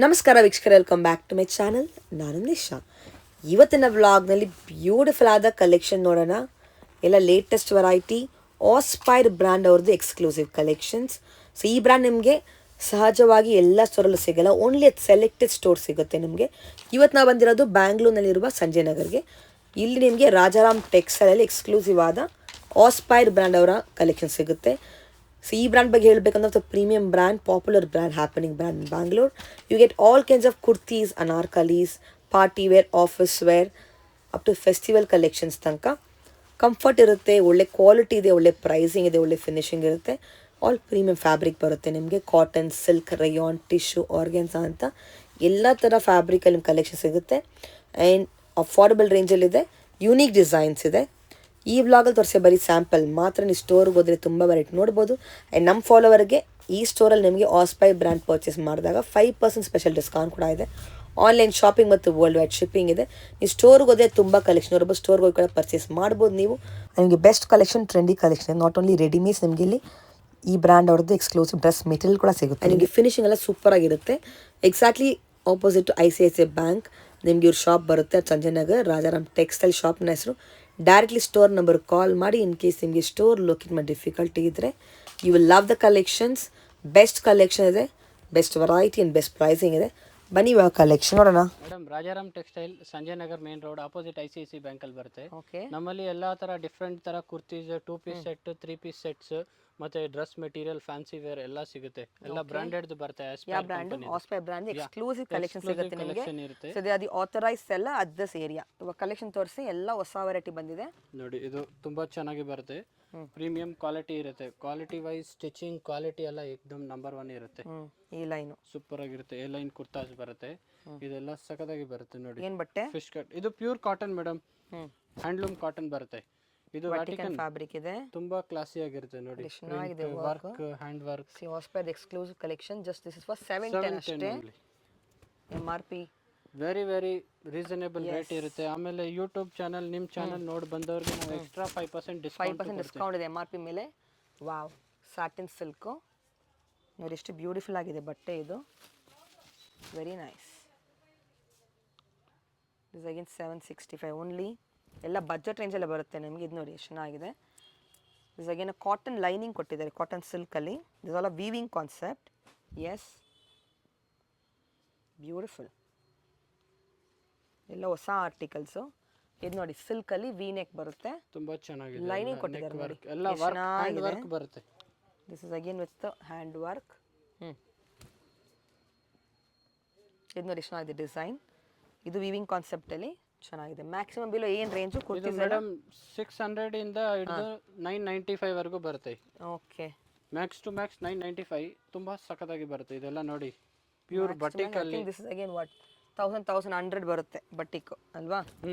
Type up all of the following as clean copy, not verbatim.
ನಮಸ್ಕಾರ ವೀಕ್ಷಕರೇ, welcome back to my channel. ನಾನು ನಿಶಾ. ಇವತ್ತಿನ ವ್ಲಾಗ್ನಲ್ಲಿ ಬ್ಯೂಟಿಫುಲ್ ಆದ ಕಲೆಕ್ಷನ್ ನೋಡೋಣ. ಎಲ್ಲ ಲೇಟೆಸ್ಟ್ ವೆರೈಟಿ ಆಸ್ಪೈರ್ ಬ್ರ್ಯಾಂಡ್ ಅವ್ರದ್ದು ಎಕ್ಸ್ಕ್ಲೂಸಿವ್ ಕಲೆಕ್ಷನ್ಸ್. ಸೊ ಈ ಬ್ರ್ಯಾಂಡ್ ನಿಮಗೆ ಸಹಜವಾಗಿ ಎಲ್ಲ ಸ್ಟೋರಲ್ಲೂ ಸಿಗಲ್ಲ, ಓನ್ಲಿ ಅಟ್ ಸೆಲೆಕ್ಟೆಡ್ ಸ್ಟೋರ್ ಸಿಗುತ್ತೆ ನಿಮಗೆ. ಇವತ್ತು ನಾವು ಬಂದಿರೋದು ಬ್ಯಾಂಗ್ಳೂರ್ನಲ್ಲಿರುವ ಸಂಜಯ್ ನಗರ್ಗೆ. ಇಲ್ಲಿ ನಿಮಗೆ ರಾಜಾರಾಮ್ ಟೆಕ್ಸ್ಟೈಲಲ್ಲಿ ಎಕ್ಸ್ಕ್ಲೂಸಿವ್ ಆದ ಆಸ್ಪೈರ್ ಬ್ರ್ಯಾಂಡ್ ಅವರ ಕಲೆಕ್ಷನ್ ಸಿಗುತ್ತೆ. ಸೊ ಈ ಬ್ರ್ಯಾಂಡ್ ಬಗ್ಗೆ ಹೇಳಬೇಕಂದ್ರೆ premium brand, popular brand, happening brand in Bangalore. You get all kinds of kurtis, anarkalis, party wear, office wear, up to festival collections ತನಕ ಕಂಫರ್ಟ್ ಇರುತ್ತೆ, ಒಳ್ಳೆ ಕ್ವಾಲಿಟಿ ಇದೆ, ಒಳ್ಳೆ ಪ್ರೈಸಿಂಗ್ ಇದೆ, ಒಳ್ಳೆ ಫಿನಿಶಿಂಗ್ ಇರುತ್ತೆ. ಆಲ್ ಪ್ರೀಮಿಯಂ ಫ್ಯಾಬ್ರಿಕ್ ಬರುತ್ತೆ ನಿಮಗೆ. Cotton, silk, Riyan, tissue, organza ಅಂತ ಎಲ್ಲ ಥರ ಫ್ಯಾಬ್ರಿಕಲ್ಲಿ ನಿಮ್ಮ ಕಲೆಕ್ಷನ್ ಸಿಗುತ್ತೆ. ಆ್ಯಂಡ್ ಅಫೋರ್ಡಬಲ್ ರೇಂಜಲ್ಲಿದೆ, ಯೂನಿಕ್ ಡಿಸೈನ್ಸ್ ಇದೆ. ಈ ವ್ಲಾಗಲ್ಲಿ ತೋರಿಸಿ ಬರೀ ಸ್ಯಾಂಪಲ್ ಮಾತ್ರ. ನೀವು ಸ್ಟೋರ್ಗೆ ಹೋದರೆ ತುಂಬ ವೆರೈಟಿ ನೋಡ್ಬೋದು. ಆ್ಯಂಡ್ ನಮ್ಮ ಫಾಲೋವರ್ಗೆ ಈ ಸ್ಟೋರಲ್ಲಿ ನಿಮಗೆ ಆಸ್ಪೈ ಬ್ರ್ಯಾಂಡ್ ಪರ್ಚೇಸ್ ಮಾಡಿದಾಗ 5% ಸ್ಪೆಷಲ್ ಡಿಸ್ಕೌಂಟ್ ಕೂಡ ಇದೆ. ಆನ್ಲೈನ್ ಶಾಪಿಂಗ್ ಮತ್ತು ವರ್ಲ್ಡ್ ವೈಡ್ ಶಿಪ್ಪಿಂಗ್ ಇದೆ. ನೀವು ಸ್ಟೋರ್ಗೆ ಹೋದರೆ ತುಂಬ ಕಲೆಕ್ಷನ್ ಇರ್ಬೋದು, ಸ್ಟೋರ್ಗೆ ಹೋಗಿ ಕೂಡ ಪರ್ಚೇಸ್ ಮಾಡ್ಬೋದು ನೀವು. ನಿಮಗೆ best collection, trendy collection, not only readymades, ನಿಮಗೆ ಇಲ್ಲಿ ಈ ಬ್ರ್ಯಾಂಡ್ ಅವ್ರದ್ದು ಎಕ್ಸ್ಕ್ಲೂಸಿವ್ ಡ್ರೆಸ್ ಮೆಟೀರಿಯಲ್ ಕೂಡ ಸಿಗುತ್ತೆ. ನಿಮಗೆ ಫಿನಿಶಿಂಗ್ ಎಲ್ಲ ಸೂಪರಾಗಿರುತ್ತೆ. Exactly opposite to ICICI bank ನಿಮಗೆ ಇವ್ರ ಶಾಪ್ ಬರುತ್ತೆ, ಸಂಜಯ್ ನಗರ್ ರಾಜಾರಾಮ್ ಟೆಕ್ಸ್ಟೈಲ್ ಶಾಪ್ನ ಹೆಸರು. ಡೈರೆಕ್ಟ್ಲಿ ಸ್ಟೋರ್ ನಂಬರ್ ಕಾಲ್ ಮಾಡಿ. ಇನ್ ಕೇಸ್ ನಿಮಗೆ ಸ್ಟೋರ್ ಲೊಕೇಟ್ ಮಾಡಿ ಡಿಫಿಕಲ್ಟಿ ಇದ್ದರೆ, you will love the collections. Best collection ಇದೆ, best variety and best pricing ಇದೆ. ಬನ್ನಿ ಇವಾಗ ಕಲೆಕ್ಷನ್ ನೋಡೋಣ. Madam, Rajaram textile Sanjay Nagar main road opposite ICICI ಬ್ಯಾಂಕಲ್ಲಿ ಬರುತ್ತೆ. ಓಕೆ, ನಮ್ಮಲ್ಲಿ ಎಲ್ಲ ಥರ ಡಿಫ್ರೆಂಟ್ ಥರ kurtis, 2 piece set, 3 piece sets, ಮತ್ತೆ ಡ್ರೆಸ್ ಮೆಟೀರಿಯಲ್, ಫ್ಯಾನ್ಸಿ ವೇರ್ ಎಲ್ಲ ಸಿಗುತ್ತೆ. ಎಲ್ಲ ಬ್ರಾಂಡೆಡ್ ಬರುತ್ತೆ. ಯಾವ ಬ್ರ್ಯಾಂಡ್? ಆಸ್ಪೈ ಬ್ರ್ಯಾಂಡ್ ಎಕ್ಸ್ಕ್ಲೂಸಿವ್ ಕಲೆಕ್ಷನ್ ಸಿಗುತ್ತೆ ನಿಮಗೆ. ಕಲೆಕ್ಷನ್ ಇರುತ್ತೆ. ಸೊ ಅದು ಆಥರೈಸ್ ಎಲ್ಲ ಅಟ್ ದಿಸ್ ಏರಿಯಾ. ಇವಾಗ ಕಲೆಕ್ಷನ್ ತೋರಿಸಿ, ಎಲ್ಲ ಹೊಸ ವೆರೈಟಿ ಬಂದಿದೆ ನೋಡಿ. ಇದು ತುಂಬಾ ಚೆನ್ನಾಗಿ ಬರುತ್ತೆ. ಪ್ರೀಮಿಯಂ ಕ್ವಾಲಿಟಿ ಇರುತ್ತೆ. ಕ್ವಾಲಿಟಿ ವೈಸ್ ಸ್ಟಿಚಿಂಗ್ ಕ್ವಾಲಿಟಿ ಎಲ್ಲ ಏಕದಮ್ ನಂಬರ್ 1 ಇರುತ್ತೆ. ಈ ಲೈನು ಸೂಪರ್ ಆಗಿರುತ್ತೆ. ಎ ಲೈನ್ ಕುರ್ತಾಸ್ ಬರುತ್ತೆ. ಇದೆಲ್ಲ ಸಖತ್ತಾಗಿ ಬರುತ್ತೆ ನೋಡಿ. ಏನ್ ಬಟ್ಟೆ? Fish cut. ಇದು pure cotton madam, handloom cotton ಬರುತ್ತೆ. ಇದು ವ್ಯಾಟಿಕನ್ ಫ್ಯಾಬ್ರಿಕ್ ಇದೆ, ತುಂಬಾ ಕ್ಲಾಸಿ ಆಗಿರುತ್ತೆ ನೋಡಿ. ಚೆನ್ನಾಗಿದೆ work, hand work. See Aspire exclusive collection. Just this is for 710 ಅಷ್ಟೇ. MRP very very reasonable rate ಇರುತ್ತೆ. ಆಮೇಲೆ ಯೂಟ್ಯೂಬ್ ಚಾನಲ್, ನಿಮ್ಮ ಚಾನಲ್ ನೋಡಿ ಬಂದವ್ರಿಗೆ ನಾವು ಎಕ್ಸ್ಟ್ರಾ 5% ಡಿಸ್ಕೌಂಟ್ ಇದೆ MRP ಮೇಲೆ. ವಾವ್, ಸಾಟಿನ್ ಸಿಲ್ಕು ನೋಡಿ, ಎಷ್ಟು ಬ್ಯೂಟಿಫುಲ್ ಆಗಿದೆ ಬಟ್ಟೆ ಇದು. Very nice. This again 765 only. ಎಲ್ಲ ಬಜೆಟ್ ರೇಂಜಲ್ಲೇ ಬರುತ್ತೆ ನಿಮಗೆ. ಇದು ನೋಡಿ ಎಷ್ಟು ಚೆನ್ನಾಗಿದೆ. ದಿಸ್ ಅಗೇನ್ ಕಾಟನ್ ಲೈನಿಂಗ್ ಕೊಟ್ಟಿದ್ದಾರೆ, ಕಾಟನ್ ಸಿಲ್ಕಲ್ಲಿ. This all a weaving concept. Yes, beautiful. ಎಲ್ಲ ಹೊಸ ಆರ್ಟಿಕಲ್ಸು. ಇದು ನೋಡಿ, ಸಿಲ್ಕಲ್ಲಿ ವಿ ನೆಕ್ ಬರುತ್ತೆ, ತುಂಬಾ ಚೆನ್ನಾಗಿದೆ. ಲೈನಿಂಗ್ ಕೊಟ್ಟಿದ್ದಾರೆ ನೋಡಿ, ಎಲ್ಲ ವರ್ಕ್, ಹ್ಯಾಂಡ್ ವರ್ಕ್ ಬರುತ್ತೆ. This is again with hand work. ಇದು ನೋಡಿ ಚೆನ್ನಾಗಿದೆ ಡಿಸೈನ್. ಇದು ವೀವಿಂಗ್ ಕಾನ್ಸೆಪ್ಟಲ್ಲಿ ಚೆನ್ನಾಗಿದೆ. ಮ್ಯಾಕ್ಸಿಮಮ್ ಬಿಲೋ ಏನು ರೇಂಜು ಕೊಡ್ತೀವಿ ಮೇಡಮ್? 600 ಇಂದ ಹಿಡಿದು 995 ವರೆಗೂ ಬರುತ್ತೆ. Okay, max to max 995. ತುಂಬಾ ಸಖತ್ತಾಗಿ ಬರುತ್ತೆ. ಇದೆಲ್ಲ ನೋಡಿ, ಪ್ಯೂರ್ ಬಟಿಕಲ್ಲಿ. ದಿಸ್ ಇಸ್ ಅಗೇನ್ ವಾಟ್ 1100 ಬರುತ್ತೆ ಬಟ್ಟಿಕ್ ಅಲ್ವಾ?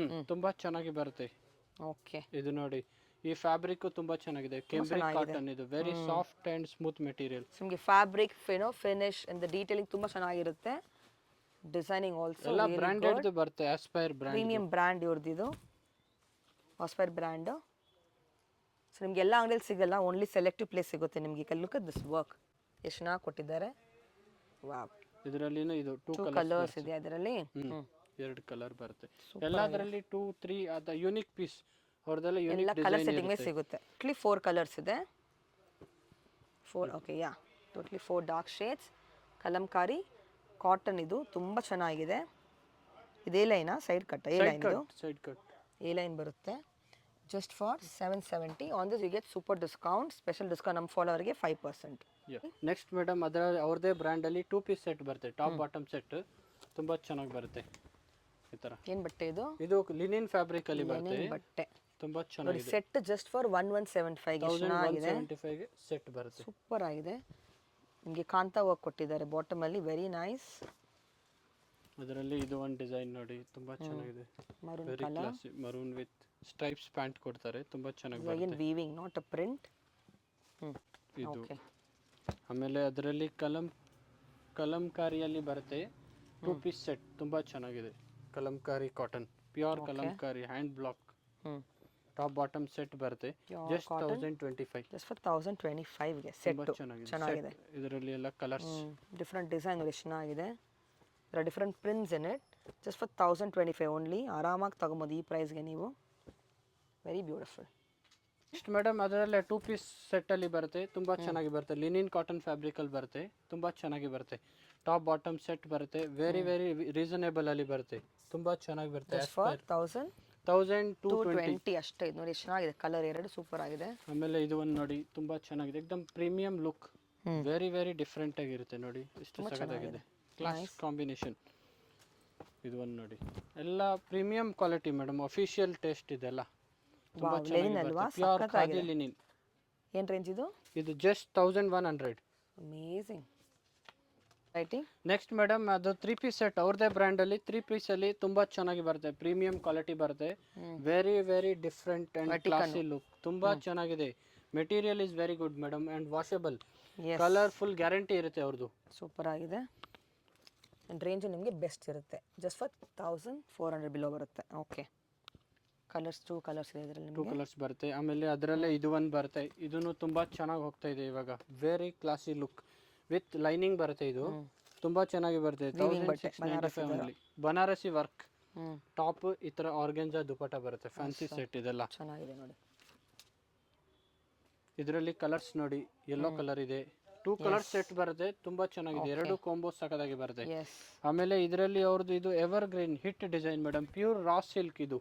ತುಂಬಾ ಚೆನ್ನಾಗಿ ಬರುತ್ತೆ. ಓಕೆ, ಇದು ನೋಡಿ, ಈ ಫ್ಯಾಬ್ರಿಕ್ ತುಂಬಾ ಚೆನ್ನಾಗಿದೆ. ಕೆಂಬ್ರಿಕ್ ಕಾಟನ್. ಇದು very soft and smooth material. ನಿಮಗೆ ಫ್ಯಾಬ್ರಿಕ್ ಫಿನಿಶ್ ಅಂಡ್ ಡೀಟೇಲಿಂಗ್ ತುಂಬಾ ಚೆನ್ನಾಗಿರುತ್ತೆ. ಡಿಸೈನಿಂಗ್ ಆಲ್ಸೋ ಎಲ್ಲ ಬ್ರಾಂಡೆಡ್ ಬರುತ್ತೆ. ಆಸ್ಪೈರ್ ಬ್ರ್ಯಾಂಡ್, ಪ್ರೀಮಿಯಂ ಬ್ರ್ಯಾಂಡ್ ಇವ್ರದ್ದು ಇದು ಆಸ್ಪೈರ್ ಬ್ರ್ಯಾಂಡ್. ಸೊ ನಿಮ್ಗೆ ಎಲ್ಲ ಅಂಗಡಿಯಲ್ಲಿ ಸಿಗಲ್ಲ, ಓನ್ಲಿ ಸೆಲೆಕ್ಟಿವ್ ಪ್ಲೇಸ್ ಸಿಗುತ್ತೆ ನಿಮಗೆ. ಲುಕ್ ಅಟ್ ದಿಸ್ ವರ್ಕ್, ಎಷ್ಟು ಚೆನ್ನಾಗಿ ಕೊಟ್ಟಿದ್ದಾರೆ. ವಾವ್, ಇದರಲ್ಲಿನೂ ಇದು 2 ಕಲರ್ಸ್ ಇದೆ ಅದರಲ್ಲಿ. 2 ಕಲರ್ ಬರುತ್ತೆ. ಎಲ್ಲದರಲ್ಲಿ 2, 3 ಅದ ಯೂನಿಕ್ ಪೀಸ್ ಅವ್ರದೆಲ್ಲ ಯೂನಿಕ್ ಎಲ್ಲ ಕಲರ್ ಸೆಟ್ಟಿಂಗ್ ಸಿಗುತ್ತೆ. ಟೋಟಲಿ 4 ಕಲರ್ಸ್ ಇದೆ. 4 okay, ya, totally 4 dark shades. Kalamkari cotton. ಇದು ತುಂಬ ಚೆನ್ನಾಗಿದೆ. ಇದೇ ಲೈನಾ? Side cut A line. ಇದು ಸೈಡ್ ಕಟ್ ಎ ಲೈನ್ ಬರುತ್ತೆ. Just for 770. On this you get super discount, special discount. ನಮ್ಮ ಫಾಲೋವರ್ಗೆ 5%. ನೆಕ್ಸ್ಟ್ ಮೇಡಮ್, ಅದರ ಅವ್ರದೇ ಬ್ರ್ಯಾಂಡ್ ಅಲ್ಲಿ 2 ಪೀಸ್ ಸೆಟ್ ಬರುತ್ತೆ. ಟಾಪ್ ಬಾಟಮ್ ಸೆಟ್ ತುಂಬಾ ಚೆನ್ನಾಗಿ ಬರುತ್ತೆ. ಈ ತರ ಏನು ಬಟ್ಟೆ ಇದು? ಇದು ಲಿನಿನ್ ಫ್ಯಾಬ್ರಿಕ್ ಅಲ್ಲಿ ಬರುತ್ತೆ. ಬಟ್ಟೆ ತುಂಬಾ ಚೆನ್ನಾಗಿದೆ. ಸೆಟ್ ಜಸ್ಟ್ ಫಾರ್ 1175 ಚೆನ್ನಾಗಿದೆ. 1175 ಗೆ ಸೆಟ್ ಬರುತ್ತೆ. ಸೂಪರ್ ಆಗಿದೆ. ನಿಮಗೆ ಕಾಂತಾ ವರ್ಕ್ ಕೊಟ್ಟಿದ್ದಾರೆ ಬಾಟಮ್ ಅಲ್ಲಿ. Very nice. ಅದರಲ್ಲಿ ಇದು ಒಂದು ಡಿಸೈನ್ ನೋಡಿ, ತುಂಬಾ ಚೆನ್ನಾಗಿದೆ. Maroon very classy. Maroon with stripes pant ಕೊಡ್ತಾರೆ. ತುಂಬಾ ಚೆನ್ನಾಗಿ ಬರುತ್ತೆ. Weaving, not a print. ಇದು ಆಮೇಲೆ ಅದರಲ್ಲಿ ಕಲಂಕಾರಿಯಲ್ಲಿ ಬರುತ್ತೆ 2 ಪೀಸ್ ಸೆಟ್. ತುಂಬಾ ಚೆನ್ನಾಗಿದೆ. Kalamkari cotton, pure Kalamkari, hand block. Top bottom set ಬರುತ್ತೆ. ಜಸ್ಟ್ 1025. ಜಸ್ಟ್ ಫಾರ್ 1025 ಗೆ ಸೆಟ್ ಚೆನ್ನಾಗಿದೆ. ಇದರಲ್ಲಿ ಎಲ್ಲ ಕಲರ್ಸ್, ಡಿಫರೆಂಟ್ ಡಿಸೈನ್ ಚೆನ್ನಾಗಿದೆ. there are different prints in it, just for 1025 only. ಆರಾಮಾಗಿ ತಗೊಬೋದು ಈ ಪ್ರೈಸ್ಗೆ ನೀವು. Very beautiful. ನೆಕ್ಸ್ಟ್ ಮೇಡಮ್ ಅದರಲ್ಲೇ 2 ಪೀಸ್ ಸೆಟ್ಟಲ್ಲಿ ಬರುತ್ತೆ, ತುಂಬ ಚೆನ್ನಾಗಿ ಬರುತ್ತೆ. ಲಿನಿನ್ ಕಾಟನ್ ಫ್ಯಾಬ್ರಿಕಲ್ಲಿ ಬರುತ್ತೆ, ತುಂಬ ಚೆನ್ನಾಗಿ ಬರುತ್ತೆ. ಟಾಪ್ ಬಾಟಮ್ ಸೆಟ್ ಬರುತ್ತೆ, ವೆರಿ ವೆರಿ ರೀಸನೇಬಲ್ ಅಲ್ಲಿ ಬರುತ್ತೆ, ತುಂಬ ಚೆನ್ನಾಗಿ ಬರುತ್ತೆ. ಫಾರ್ 1220 ಅಷ್ಟೇ. ಇದು ನೋಡಿ ಎಷ್ಟು ಚೆನ್ನಾಗಿದೆ, ಕಲರ್ ಎರಡು ಸೂಪರ್ ಆಗಿದೆ. ಆಮೇಲೆ ಇದು ಒಂದು ನೋಡಿ ತುಂಬ ಚೆನ್ನಾಗಿದೆ, ಎಕ್ದಮ್ premium look, very very different ಆಗಿರುತ್ತೆ ನೋಡಿ, ಎಷ್ಟು ಸಖತ್ತಾಗಿದೆ, ಕ್ಲಾಸ್ ಕಾಂಬಿನೇಷನ್. ಇದು ಒಂದು ನೋಡಿ, ಎಲ್ಲ premium quality madam, official taste ಇದೆಲ್ಲ, ತುಂಬ ಚೆನ್ನಾಗಿ ಪ್ಯೂರ್ ಖಾದಿ ಲಿನಿನ್. ಏನು ರೇಂಜ್ ಇದು? ಇದು ಜಸ್ಟ್ 1100. ಅಮೇಜಿಂಗ್ ರೈಟಿ. ನೆಕ್ಸ್ಟ್ ಮೇಡಮ್ ಅದು 3 ಪೀಸ್ ಸೆಟ್ ಅವ್ರದೇ ಬ್ರ್ಯಾಂಡಲ್ಲಿ 3 ಪೀಸಲ್ಲಿ ತುಂಬ ಚೆನ್ನಾಗಿ ಬರುತ್ತೆ, ಪ್ರೀಮಿಯಂ ಕ್ವಾಲಿಟಿ ಬರುತ್ತೆ, very very different and classy look, ತುಂಬ ಚೆನ್ನಾಗಿದೆ. Material is very good madam and washable, colour full guarantee ಇರುತ್ತೆ ಅವ್ರದ್ದು. ಸೂಪರ್ ಆಗಿದೆ. ಆ್ಯಂಡ್ ರೇಂಜು ನಿಮಗೆ ಬೆಸ್ಟ್ ಇರುತ್ತೆ, ಜಸ್ಟ್ ಫಾರ್ 1400 ಬಿಲೋ ಬರುತ್ತೆ. ಓಕೆ, ಕಲರ್ಸ್ 2 ಕಲರ್ಸ್ ಇದೆ ಇದರಲ್ಲಿ, 2 ಕಲರ್ಸ್ ಬರುತ್ತೆ. ಆಮೇಲೆ ಅದರಲ್ಲೇ ಇದು ಒಂದು ಬರುತ್ತೆ, ಇದನ್ನು ತುಂಬ ಚೆನ್ನಾಗಿ ಹೋಗ್ತಾ ಇದೆ ಇವಾಗ, very classy look with lining ಬರುತ್ತೆ, ಇದು ತುಂಬ ಚೆನ್ನಾಗಿ ಬರುತ್ತೆ. 1695 ಓನ್ಲಿ. ಬನಾರಸಿ ವರ್ಕ್ ಟಾಪ್, ಈ ಥರ ಆರ್ಗೆಂಜಾ ದುಪಟ್ಟ ಬರುತ್ತೆ, ಫ್ಯಾನ್ಸಿ ಸೆಟ್ ಇದೆಲ್ಲ ಚೆನ್ನಾಗಿದೆ ನೋಡಿ. ಇದರಲ್ಲಿ ಕಲರ್ಸ್ ನೋಡಿ, ಯೆಲ್ಲೋ ಕಲರ್ ಇದೆ, 2 ಕಲರ್ ಸೆಟ್ ಬರುತ್ತೆ, ತುಂಬಾ ಚೆನ್ನಾಗಿದೆ, 2 ಕಾಂಬೋ ಸಖತ್ತಾಗಿ ಬರುತ್ತೆ. ಆಮೇಲೆ ಇದರಲ್ಲಿ ಅವ್ರದ್ದು ಇದು ever green hit design madam, pure raw silk, ಇದು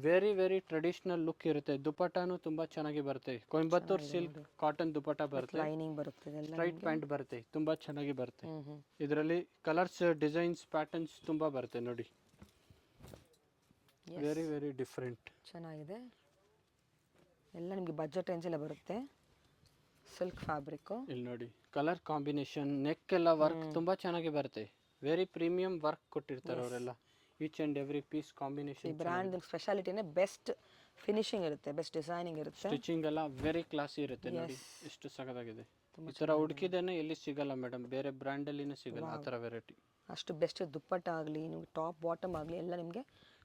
ವೆರಿ ವೆರಿ ಟ್ರೆಡಿಷನಲ್ ಲುಕ್ ಇರುತ್ತೆ. ದುಪಟ್ಟಾನು ತುಂಬಾ ಚೆನ್ನಾಗಿ ಬರುತ್ತೆ, ಕೊಯಂಬತ್ತೂರ್ ಸಿಲ್ಕ್ ಕಾಟನ್ ದುಪಟ್ಟ ಬರುತ್ತೆ, ಲೈನಿಂಗ್ ಬರುತ್ತೆ, ಸ್ಟ್ರೈಟ್ ಪ್ಯಾಂಟ್ ಬರುತ್ತೆ, ತುಂಬಾ ಚೆನ್ನಾಗಿ ಬರುತ್ತೆ. ಇದರಲ್ಲಿ ಕಲರ್ಸ್ ಡಿಸೈನ್ಸ್ ಪ್ಯಾಟರ್ನ್ಸ್ ತುಂಬಾ ಬರುತ್ತೆ ನೋಡಿ, ವೆರಿ ವೆರಿ ಡಿಫ್ರೆಂಟ್, ಚೆನ್ನಾಗಿದೆ. ಎಲ್ಲ ನಿಮಗೆ ಬಜೆಟ್ ರೇಂಜಲ್ಲೇ ಬರುತ್ತೆ, ಸಿಲ್ಕ್ ಫ್ಯಾಬ್ರಿಕ್. ಇಲ್ಲಿ ನೋಡಿ ಕಲರ್ ಕಾಂಬಿನೇಷನ್, ನೆಕ್ ಎಲ್ಲ ವರ್ಕ್ ತುಂಬಾ ಚೆನ್ನಾಗಿ ಬರುತ್ತೆ, ವೆರಿ ಪ್ರೀಮಿಯಂ ವರ್ಕ್ ಕೊಟ್ಟಿರ್ತಾರೆ ಅವರೆಲ್ಲ, each and every piece combination. Brand ಸ್ಪೆಷಾಲಿಟಿನೇ ಬೆಸ್ಟ್ ಫಿನಿಶಿಂಗ್ ಇರುತ್ತೆ, ಬೆಸ್ಟ್ ಡಿಸೈನಿಂಗ್ ಇರುತ್ತೆ, ಸ್ಟಿಚಿಂಗ್ ಎಲ್ಲ ವೆರಿ ಕ್ಲಾಸಿ ಇರುತ್ತೆ ನೋಡಿ, ಎಷ್ಟು ಸಖತ್ತಾಗಿದೆ. ಈ ಥರ ಹುಡುಕಿದೇನೆ ಎಲ್ಲಿ ಸಿಗಲ್ಲ ಮೇಡಮ್, ಬೇರೆ ಬ್ರ್ಯಾಂಡಲ್ಲಿನೇ ಸಿಗಲ್ಲ ಆ ಥರ ವೆರೈಟಿ. ಅಷ್ಟು ಬೆಸ್ಟ್ ದುಪ್ಪಟ್ಟ ಆಗಲಿ, ನಿಮಗೆ ಟಾಪ್ ಬಾಟಮ್ ಆಗಲಿ ಎಲ್ಲ ನಿಮಗೆ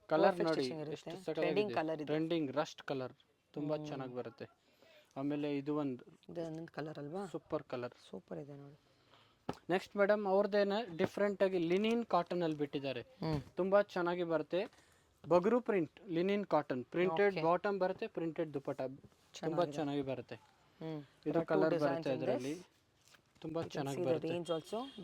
ಕಲರ್ ನೋಡಿ ಎಷ್ಟು ಸಖತ್ತಾಗಿದೆ, ಟ್ರೆಂಡಿಂಗ್ ರಸ್ಟ್ ಕಲರ್ ತುಂಬಾ ಚೆನ್ನಾಗಿ ಬರುತ್ತೆ. ಆಮೇಲೆ ಇದು ಒಂದು ಕಲರ್ ಅಲ್ವಾ, ಸೂಪರ್ ಕಲರ್, ಸೂಪರ್ ಇದೆ ನೋಡಿ. ನೆಕ್ಸ್ಟ್ ಮೇಡಮ್ ಅವ್ರದ್ದೇನ ಡಿಫ್ರೆಂಟ್ ಆಗಿ ಲಿನಿನ್ ಕಾಟನ್ ಅಲ್ಲಿ ಬಿಟ್ಟಿದ್ದಾರೆ, ತುಂಬಾ ಚೆನ್ನಾಗಿ ಬರುತ್ತೆ. Bagru print linen cotton, printed bottom ಬರುತ್ತೆ, ಪ್ರಿಂಟೆಡ್ ದುಪಟ್ಟ, ತುಂಬಾ ಚೆನ್ನಾಗಿ ಬರುತ್ತೆ. ಇದು ಕಲರ್ ಬರುತ್ತೆ ಇದರಲ್ಲಿ, ತುಂಬಾ ಚೆನ್ನಾಗಿ ಬರುತ್ತೆ.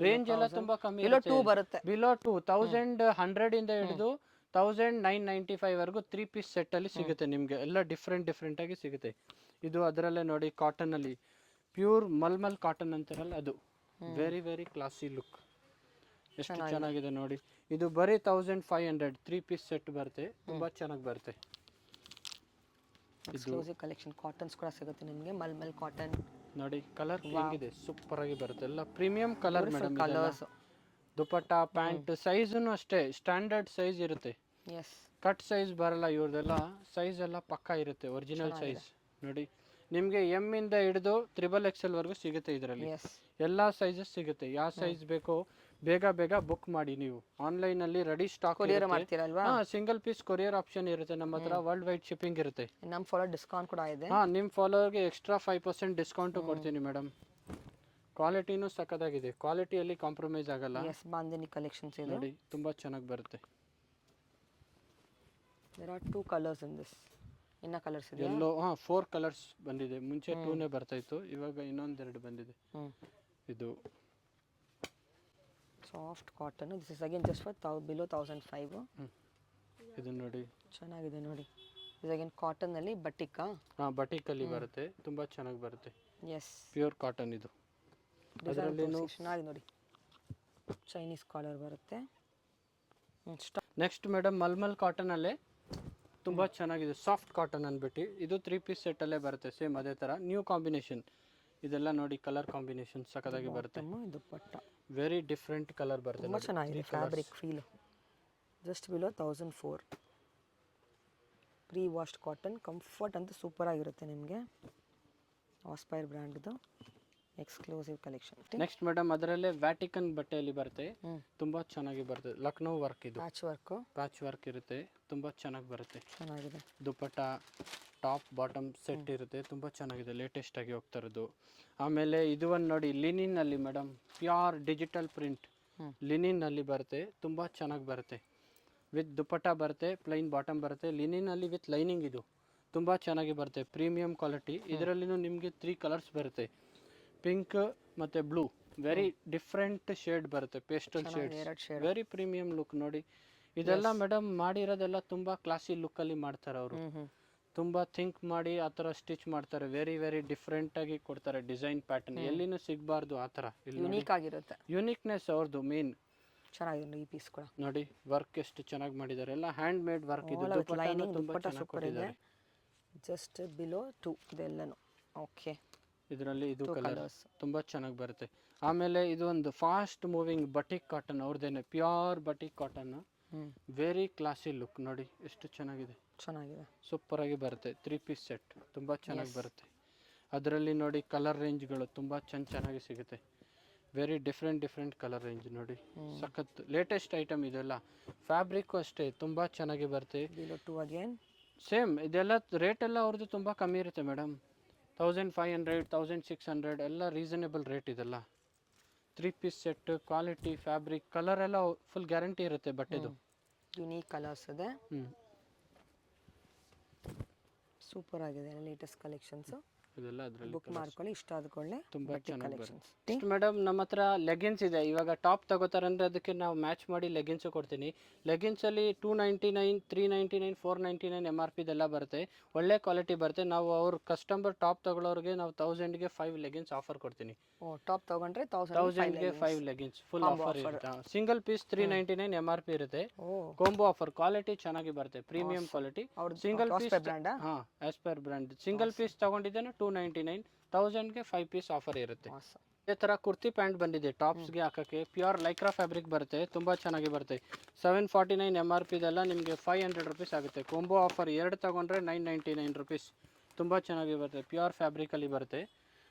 ರೇಂಜ್ ಎಲ್ಲ ತುಂಬಾ ಕಮ್ಮಿ ಇರುತ್ತೆ, ಬಿಲೋ 2100 ಇಂದ ಹಿಡಿದು 1995 ವರೆಗೂ 3 ಪೀಸ್ ಸೆಟ್ ಅಲ್ಲಿ ಸಿಗುತ್ತೆ ನಿಮ್ಗೆ, ಎಲ್ಲ ಡಿಫ್ರೆಂಟ್ ಆಗಿ ಸಿಗುತ್ತೆ. ಇದು ಅದರಲ್ಲೇ ನೋಡಿ ಕಾಟನ್ ಅಲ್ಲಿ ಪ್ಯೂರ್ ಮಲ್ಮಲ್ ಕಾಟನ್ ಅಂತಾರಲ್ಲ ಅದು, ವೆರಿ ವೆರಿ ಕ್ಲಾಸಿ ಲುಕ್, ಎಷ್ಟು ಚೆನ್ನಾಗಿದೆ ನೋಡಿ. ಇದು ಬರೀ 1500 3 ಪೀಸ್ ಸೆಟ್ ಬರುತ್ತೆ, ತುಂಬಾ ಚೆನ್ನಾಗಿ ಬರುತ್ತೆ. ಎಕ್ಸ್ಕ್ಲೂಸಿವ್ ಕಲೆಕ್ಷನ್ ಕಾಟನ್ಸ್ ಕೂಡ ಸಿಗುತ್ತೆ ನಿಮಗೆ, ಮಲ್ಮಲ್ ಕಾಟನ್ ನೋಡಿ, ಕಲರ್ ಹೆಂಗಿದೆ, ಸೂಪರ್ ಆಗಿ ಬರುತ್ತೆ, ಎಲ್ಲ premium colour madam. Colours, dupatta, pant ಸೈಜುನು ಅಷ್ಟೇ ಸ್ಟ್ಯಾಂಡರ್ಡ್ ಸೈಜ್ ಇರುತ್ತೆ, ಕಟ್ ಸೈಜ್ ಬರಲ್ಲ ಇವ್ರದೆಲ್ಲ, ಸೈಜ್ ಎಲ್ಲ ಪಕ್ಕಾ ಇರುತ್ತೆ, ಒರಿಜಿನಲ್ ಸೈಜ್ ನೋಡಿ. ನಿಮಗೆ ಎಮ್ ಇಂದ ಹಿಡಿದು XXL ವರೆಗೂ ಸಿಗುತ್ತೆ ಇದರಲ್ಲಿ, ಎಲ್ಲ ಸೈಜಸ್ ಸಿಗುತ್ತೆ. ಯಾವ ಸೈಜ್ ಬೇಕೋ ಬೇಗ ಬುಕ್ ಮಾಡಿ ನೀವು, ಆನ್ಲೈನ್ ಅಲ್ಲಿ ರೆಡಿ ಸ್ಟಾಕ್ ಮಾಡ್ತೀರಲ್ವಾ. ಸಿಂಗಲ್ ಪೀಸ್ ಕೊರಿಯರ್ ಆಪ್ಷನ್ ಇರುತ್ತೆ ನಮ್ಮ ಹತ್ರ, ವರ್ಲ್ಡ್ ವೈಡ್ ಶಿಪ್ಪಿಂಗ್ ಇರುತ್ತೆ. ನಮ್ಮ ಫಾಲೋವರ್ ಡಿಸ್ಕೌಂಟ್ ಕೂಡ ಇದೆ, ನಿಮ್ಮ ಫಾಲೋವರ್ಗೆ ಎಕ್ಸ್ಟ್ರಾ 5% ಡಿಸ್ಕೌಂಟ್ ಕೊಡ್ತೀನಿ ಮೇಡಮ್. ಕ್ವಾಲಿಟಿನೂ ಸಖತ್ತಾಗಿದೆ, ಕ್ವಾಲಿಟಿಯಲ್ಲಿ ಕಾಂಪ್ರಮೈಸ್ ಆಗಲ್ಲ. ಬಾಂಧನಿ ಕಲೆಕ್ಷನ್ಸ್ ಇದೆ ನೋಡಿ, ತುಂಬಾ ಚೆನ್ನಾಗಿ ಬರುತ್ತೆ. There are 2 colors in this. ಇನ್ನ ಕಲರ್ಸ್ ಇದೆ, ಎಲ್ಲೋ 4 ಕಲರ್ಸ್ ಬಂದಿದೆ, ಮುಂಚೆ 2ನೇ ಬರ್ತಾ ಇತ್ತು, ಇವಾಗ ಇನ್ನೊಂದೆರಡು ಬಂದಿದೆ. ಇದು soft cotton, this is again just for below 1005. ಇದು ನೋಡಿ ಚೆನ್ನಾಗಿದೆ ನೋಡಿ, ಇದು ಅಗೇನ್ ಕಾಟನ್ ಅಲ್ಲಿ ಬಟಿಕ್, ಬಟಿಕ್ ಅಲ್ಲಿ ಬರುತ್ತೆ, ತುಂಬಾ ಚೆನ್ನಾಗಿ ಬರುತ್ತೆ. ಎಸ್, ಪ್ಯೂರ್ ಕಾಟನ್ ಇದು. ಅದರಲ್ಲಿ ಚೆನ್ನಾಗಿ ನೋಡಿ, ಚೈನೀಸ್ ಕಾಲರ್ ಬರುತ್ತೆ. ನೆಕ್ಸ್ಟ್ ಮೇಡಮ್ ಮಲ್ಮಲ್ ಕಾಟನ್ ಅಲ್ಲೇ ತುಂಬಾ ಚೆನ್ನಾಗಿದೆ, ಸಾಫ್ಟ್ ಕಾಟನ್ ಅಂದ್ಬಿಟ್ಟು, ಇದು 3 ಪೀಸ್ ಸೆಟ್ ಅಲ್ಲೇ ಬರುತ್ತೆ, ಸೇಮ್ ಅದೇ ತರ ನ್ಯೂ ಕಾಂಬಿನೇಷನ್. ಇದೆಲ್ಲ ನೋಡಿ ಕಲರ್ ಕಾಂಬಿನೇಷನ್ ಸಖತ್ತಾಗಿ ಬರುತ್ತೆ, ದುಪ್ಪಟ್ಟ ವೆರಿ ಡಿಫ್ರೆಂಟ್ ಕಲರ್ ಬರುತ್ತೆ, ತುಂಬಾ ಚೆನ್ನಾಗಿದೆ. Fabric feel just below 1004, pre washed cotton, comfort ಅಂತೂ ಸೂಪರ್ ಆಗಿರುತ್ತೆ ನಿಮಗೆ. ಆಸ್ಪೈರ್ ಬ್ರ್ಯಾಂಡ್ದು ಎಕ್ಸ್ಕ್ಲೂಸಿವ್ ಕಲೆಕ್ಷನ್. ನೆಕ್ಸ್ಟ್ ಮೇಡಮ್ ಅದರಲ್ಲೇ ವ್ಯಾಟಿಕನ್ ಬಟ್ಟೆಯಲ್ಲಿ ಬರುತ್ತೆ, ತುಂಬಾ ಚೆನ್ನಾಗಿ ಬರುತ್ತೆ, ಲಕ್ನೋ ವರ್ಕ್, ಇದು ಪ್ಯಾಚ್ ವರ್ಕ್ ಇರುತ್ತೆ, ತುಂಬಾ ಚೆನ್ನಾಗಿ ಬರುತ್ತೆ, ಚೆನ್ನಾಗಿದೆ. ದುಪಟ್ಟ, ಟಾಪ್ ಬಾಟಮ್ ಸೆಟ್ ಇರುತ್ತೆ, ತುಂಬಾ ಚೆನ್ನಾಗಿದೆ, ಲೇಟೆಸ್ಟ್ ಆಗಿ ಹೋಗ್ತಾ ಇರೋದು. ಆಮೇಲೆ ಇದು ಒಂದು ನೋಡಿ ಲಿನಿನ್ ಅಲ್ಲಿ madam, pure digital print, linen ಅಲ್ಲಿ ಬರುತ್ತೆ, ತುಂಬಾ ಚೆನ್ನಾಗಿ ಬರುತ್ತೆ. ವಿತ್ ದುಪಟ್ಟ ಬರುತ್ತೆ, ಪ್ಲೈನ್ ಬಾಟಮ್ ಬರುತ್ತೆ, ಲಿನಿನ್ ಅಲ್ಲಿ ವಿತ್ ಲೈನಿಂಗ್. ಇದು ತುಂಬಾ ಚೆನ್ನಾಗಿ ಬರುತ್ತೆ, ಪ್ರೀಮಿಯಂ ಕ್ವಾಲಿಟಿ. ಇದರಲ್ಲಿನೂ ನಿಮಗೆ 3 ಕಲರ್ಸ್ ಬರುತ್ತೆ, ಪಿಂಕ್ ಮತ್ತೆ ಬ್ಲೂ. ವೆರಿ ಡಿಫ್ರೆಂಟ್ ಶೇಡ್ ಬರುತ್ತೆ, pastel shades, very premium look ನೋಡಿ. ಇದೆಲ್ಲ ಮೇಡಮ್ ಮಾಡಿರೋದೆಲ್ಲ ತುಂಬಾ ಕ್ಲಾಸಿ ಲುಕ್ ಅಲ್ಲಿ ಮಾಡ್ತಾರೆ ಅವರು. ತುಂಬಾ ಥಿಂಕ್ ಮಾಡಿ ಆ ಥರ ಸ್ಟಿಚ್ ಮಾಡ್ತಾರೆ. ವೆರಿ ವೆರಿ ಡಿಫ್ರೆಂಟ್ ಆಗಿ ಕೊಡ್ತಾರೆ ಡಿಸೈನ್ ಪ್ಯಾಟರ್ನ್, ಎಲ್ಲಿನೂ ಸಿಗಬಾರ್ದು ಆ ಥರ. ಯುನೀಕ್ ಆಗಿರುತ್ತೆ, ಯುನೀಕ್ನೆಸ್ ಅವ್ರದ್ದು ಮೇನ್. ಚೆನ್ನಾಗಿದೆ ಈ ಪೀಸ್ ಕೂಡ ನೋಡಿ, ವರ್ಕ್ ಎಷ್ಟು ಚೆನ್ನಾಗಿ ಮಾಡಿದ್ದಾರೆ, ಎಲ್ಲ ಹ್ಯಾಂಡ್ ಮೇಡ್ ವರ್ಕ್. ಇದು ದುಪಟ್ಟಾನು ತುಂಬಾ ಚೆನ್ನಾಗಿ ಕೊಟ್ಟಿದ್ದಾರೆ. ಜಸ್ಟ್ ಬಿಲೋ 2 ಇದೆಲ್ಲನೂ. ಓಕೆ, ಇದರಲ್ಲಿ ಇದು ಕಲರ್ಸ್ ತುಂಬಾ ಚೆನ್ನಾಗಿ ಬರುತ್ತೆ. ಆಮೇಲೆ ಇದು ಒಂದು ಫಾಸ್ಟ್ ಮೂವಿಂಗ್ ಬಟಿಕ್ ಕಾಟನ್, ಅವ್ರದ್ದೇನೆ pure batik cotton. Very classy look ನೋಡಿ, ಎಷ್ಟು ಚೆನ್ನಾಗಿದೆ, ಸೂಪರ್ ಆಗಿ ಬರುತ್ತೆ. 3 ಪೀಸ್ ಸೆಟ್ ತುಂಬಾ ಚೆನ್ನಾಗಿ ಬರುತ್ತೆ. ಅದರಲ್ಲಿ ನೋಡಿ ಕಲರ್ ರೇಂಜ್ಗಳು ತುಂಬಾ ಚೆನ್ನಾಗಿ ಸಿಗುತ್ತೆ. ವೆರಿ ಡಿಫ್ರೆಂಟ್ ಕಲರ್ ರೇಂಜ್ ನೋಡಿ, ಸಖತ್ ಲೇಟೆಸ್ಟ್ ಐಟಮ್ ಇದೆಲ್ಲ. ಫ್ಯಾಬ್ರಿಕ್ ಅಷ್ಟೇ ತುಂಬಾ ಚೆನ್ನಾಗಿ ಬರುತ್ತೆ. ಸೇಮ್ ಇದೆಲ್ಲ ರೇಟ್ ಎಲ್ಲ ಅವ್ರದ್ದು ತುಂಬಾ ಕಮ್ಮಿ ಇರುತ್ತೆ ಮೇಡಮ್. 1500 1600 ಎಲ್ಲ ರೀಸನೇಬಲ್ ರೇಟ್ ಇದೆಲ್ಲ. 3 piece set, quality, fabric, colour ಎಲ್ಲ ಫುಲ್ ಗ್ಯಾರಂಟಿ ಇರುತ್ತೆ ಬಟ್ಟೆದು. ಯುನೀಕ್ ಕಲರ್ಸ್ ಇದೆ, ಸೂಪರ್ ಆಗಿದೆ ಲೇಟೆಸ್ಟ್ ಕಲೆಕ್ಷನ್ಸ್. ಇದೆಲ್ಲ ಅದರಲ್ಲಿ ಬುಕ್ ಮಾಡ್ಕೊಳ್ಳಿ, ಇಷ್ಟ ಆದ್ಕೊಳ್ಳಿ. ತುಂಬಾ ಚೆನ್ನಾಗಿ ಬರುತ್ತೆ. ಮೇಡಮ್ ನಮ್ಮ ಹತ್ರ ಲೆಗಿನ್ಸ್ ಇದೆ. ಇವಾಗ ಟಾಪ್ ತಗೋತಾರೆ ಅಂದ್ರೆ ಅದಕ್ಕೆ ನಾವು ಮ್ಯಾಚ್ ಮಾಡಿ ಲೆಗಿನ್ಸ್ ಕೊಡ್ತೀನಿ. ಲೆಗಿನ್ಸ್ ಅಲ್ಲಿ 299, 399, 499 MRP ಇದೆಲ್ಲ ಬರುತ್ತೆ. ಒಳ್ಳೆ ಕ್ವಾಲಿಟಿ ಬರುತ್ತೆ. ನಾವು ಅವ್ರ ಕಸ್ಟಮರ್ ಟಾಪ್ ತಗೊಳ್ಳೋರಿಗೆ ನಾವು 1000ಗೆ 5 ಲೆಗಿನ್ಸ್ ಆಫರ್ ಕೊಡ್ತೀನಿ. ಟಾಪ್ ತಗೊಂಡ್ರೆ 1000ಗೆ 5 ಲೆಗಿನ್ಸ್ ಫುಲ್ ಆಫರ್ ಇರುತ್ತೆ. ಸಿಂಗಲ್ ಪೀಸ್ 399 MRP ಇರುತ್ತೆ. ಕಾಂಬೋ ಆಫರ್, ಕ್ವಾಲಿಟಿ ಚೆನ್ನಾಗಿ ಬರುತ್ತೆ, premium quality. Single piece as per brand. Single piece ತಗೊಂಡಿದ್ದೇನೆ 299, 1000ಗೆ 5 ಪೀಸ್ ಆಫರ್ ಇರುತ್ತೆ. ಇದೇ ತರ ಕುರ್ತಿ ಪ್ಯಾಂಟ್ ಬಂದಿದೆ ಟಾಪ್ಸ್ಗೆ ಹಾಕಕ್ಕೆ. ಪ್ಯೂರ್ ಲೈಕ್ರಾ ಫ್ಯಾಬ್ರಿಕ್ ಬರುತ್ತೆ, ತುಂಬಾ ಚೆನ್ನಾಗಿ ಬರುತ್ತೆ. 749 MRP ಇದೆಲ್ಲ ನಿಮಗೆ 500 rupees ಆಗುತ್ತೆ. ಕಾಂಬೋ ಆಫರ್ 2 ತಗೊಂಡ್ರೆ 999 rupees. ತುಂಬಾ ಚೆನ್ನಾಗಿ ಬರುತ್ತೆ, ಪ್ಯೂರ್ ಫ್ಯಾಬ್ರಿಕ್ ಅಲ್ಲಿ ಬರುತ್ತೆ.